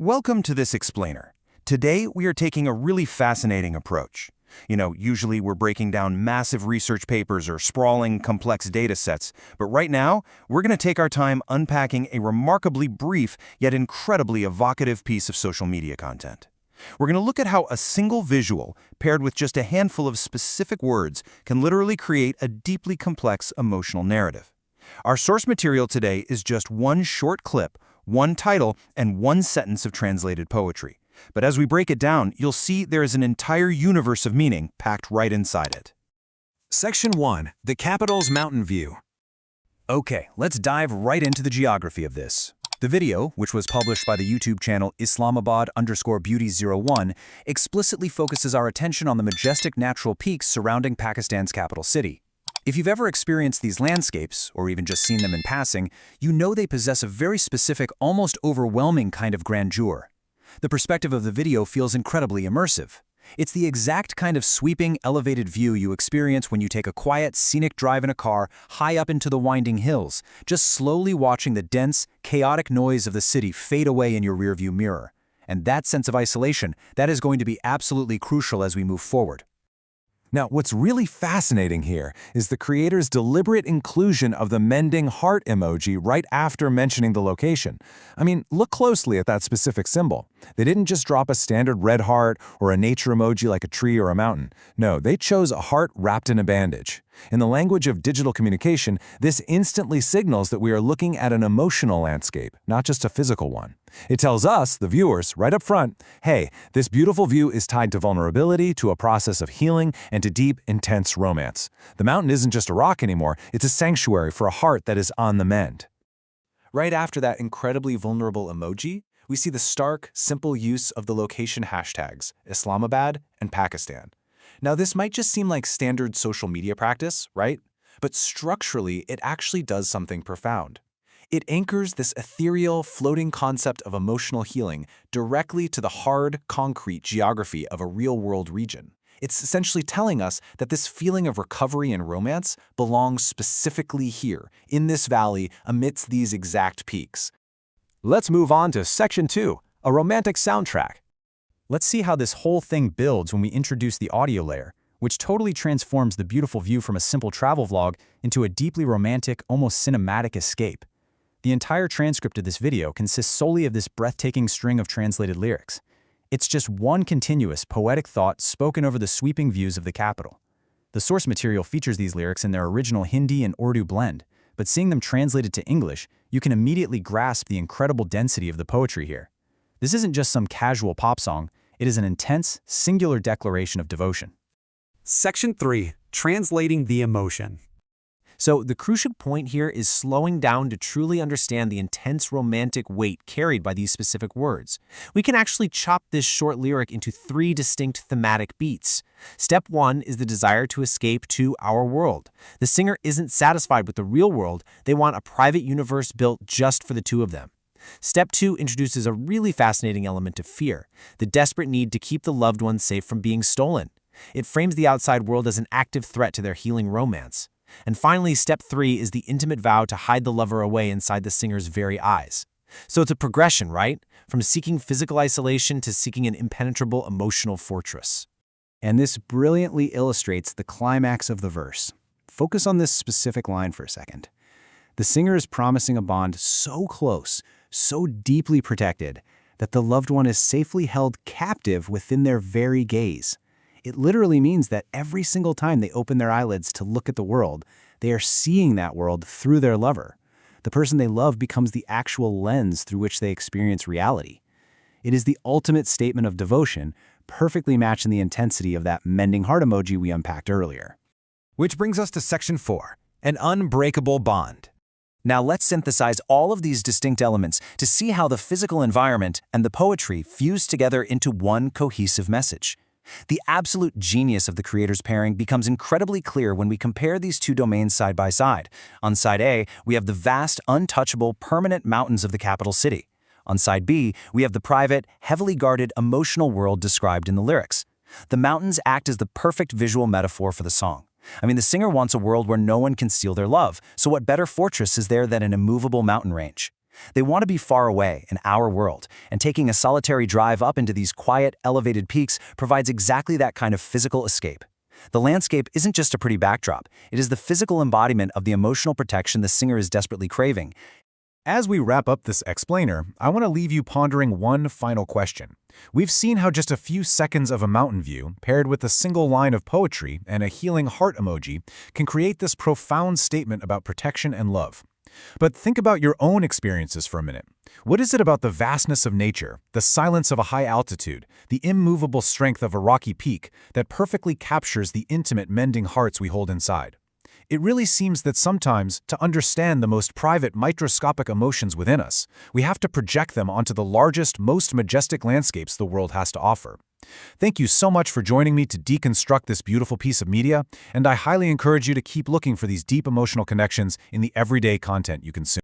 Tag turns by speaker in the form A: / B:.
A: Welcome to this explainer. Today, we are taking a really fascinating approach. Usually we're breaking down massive research papers or sprawling, complex data sets, but right now, we're going to take our time unpacking a remarkably brief yet incredibly evocative piece of social media content. We're going to look at how a single visual, paired with just a handful of specific words, can literally create a deeply complex emotional narrative. Our source material today is just one short clip, one title, and one sentence of translated poetry. But as we break it down, you'll see there is an entire universe of meaning packed right inside it.
B: Section 1. The capital's mountain view.
A: Okay, let's dive right into the geography of this. The video, which was published by the YouTube channel Islamabad_Beauty01, explicitly focuses our attention on the majestic natural peaks surrounding Pakistan's capital city. If you've ever experienced these landscapes, or even just seen them in passing, you know they possess a very specific, almost overwhelming kind of grandeur. The perspective of the video feels incredibly immersive. It's the exact kind of sweeping, elevated view you experience when you take a quiet, scenic drive in a car high up into the winding hills, just slowly watching the dense, chaotic noise of the city fade away in your rearview mirror. And that sense of isolation, that is going to be absolutely crucial as we move forward.
B: Now, what's really fascinating here is the creator's deliberate inclusion of the mending heart emoji right after mentioning the location. I mean, look closely at that specific symbol. They didn't just drop a standard red heart or a nature emoji like a tree or a mountain. No, they chose a heart wrapped in a bandage. In the language of digital communication, this instantly signals that we are looking at an emotional landscape, not just a physical one. It tells us, the viewers, right up front, hey, this beautiful view is tied to vulnerability, to a process of healing, and to deep, intense romance. The mountain isn't just a rock anymore, it's a sanctuary for a heart that is on the mend. Right after that incredibly vulnerable emoji, we see the stark, simple use of the location hashtags, Islamabad and Pakistan. Now, this might just seem like standard social media practice, right? But structurally, it actually does something profound. It anchors this ethereal, floating concept of emotional healing directly to the hard, concrete geography of a real-world region. It's essentially telling us that this feeling of recovery and romance belongs specifically here, in this valley, amidst these exact peaks.
C: Let's move on to Section 2, a romantic soundtrack. Let's see how this whole thing builds when we introduce the audio layer, which totally transforms the beautiful view from a simple travel vlog into a deeply romantic, almost cinematic escape. The entire transcript of this video consists solely of this breathtaking string of translated lyrics. It's just one continuous, poetic thought spoken over the sweeping views of the capital. The source material features these lyrics in their original Hindi and Urdu blend, but seeing them translated to English, you can immediately grasp the incredible density of the poetry here. This isn't just some casual pop song, it is an intense, singular declaration of devotion.
D: Section 3. Translating the emotion.
E: So the crucial point here is slowing down to truly understand the intense romantic weight carried by these specific words. We can actually chop this short lyric into 3 distinct thematic beats. Step 1 is the desire to escape to our world. The singer isn't satisfied with the real world, they want a private universe built just for the two of them. Step 2 introduces a really fascinating element of fear, the desperate need to keep the loved one safe from being stolen. It frames the outside world as an active threat to their healing romance. And finally, Step 3 is the intimate vow to hide the lover away inside the singer's very eyes. So it's a progression, right? From seeking physical isolation to seeking an impenetrable emotional fortress.
C: And this brilliantly illustrates the climax of the verse. Focus on this specific line for a second. The singer is promising a bond so close, so deeply protected, that the loved one is safely held captive within their very gaze. It literally means that every single time they open their eyelids to look at the world, they are seeing that world through their lover. The person they love becomes the actual lens through which they experience reality. It is the ultimate statement of devotion, perfectly matching the intensity of that mending heart emoji we unpacked earlier.
B: Which brings us to Section 4, an unbreakable bond.
A: Now let's synthesize all of these distinct elements to see how the physical environment and the poetry fuse together into one cohesive message. The absolute genius of the creator's pairing becomes incredibly clear when we compare these two domains side by side. On side A, we have the vast, untouchable, permanent mountains of the capital city. On side B, we have the private, heavily guarded, emotional world described in the lyrics. The mountains act as the perfect visual metaphor for the song. I mean, the singer wants a world where no one can steal their love, so what better fortress is there than an immovable mountain range? They want to be far away in our world, and taking a solitary drive up into these quiet, elevated peaks provides exactly that kind of physical escape. The landscape isn't just a pretty backdrop, it is the physical embodiment of the emotional protection the singer is desperately craving.
B: As we wrap up this explainer, I want to leave you pondering one final question. We've seen how just a few seconds of a mountain view, paired with a single line of poetry and a healing heart emoji, can create this profound statement about protection and love. But think about your own experiences for a minute. What is it about the vastness of nature, the silence of a high altitude, the immovable strength of a rocky peak that perfectly captures the intimate mending hearts we hold inside? It really seems that sometimes, to understand the most private microscopic emotions within us, we have to project them onto the largest, most majestic landscapes the world has to offer. Thank you so much for joining me to deconstruct this beautiful piece of media, and I highly encourage you to keep looking for these deep emotional connections in the everyday content you consume.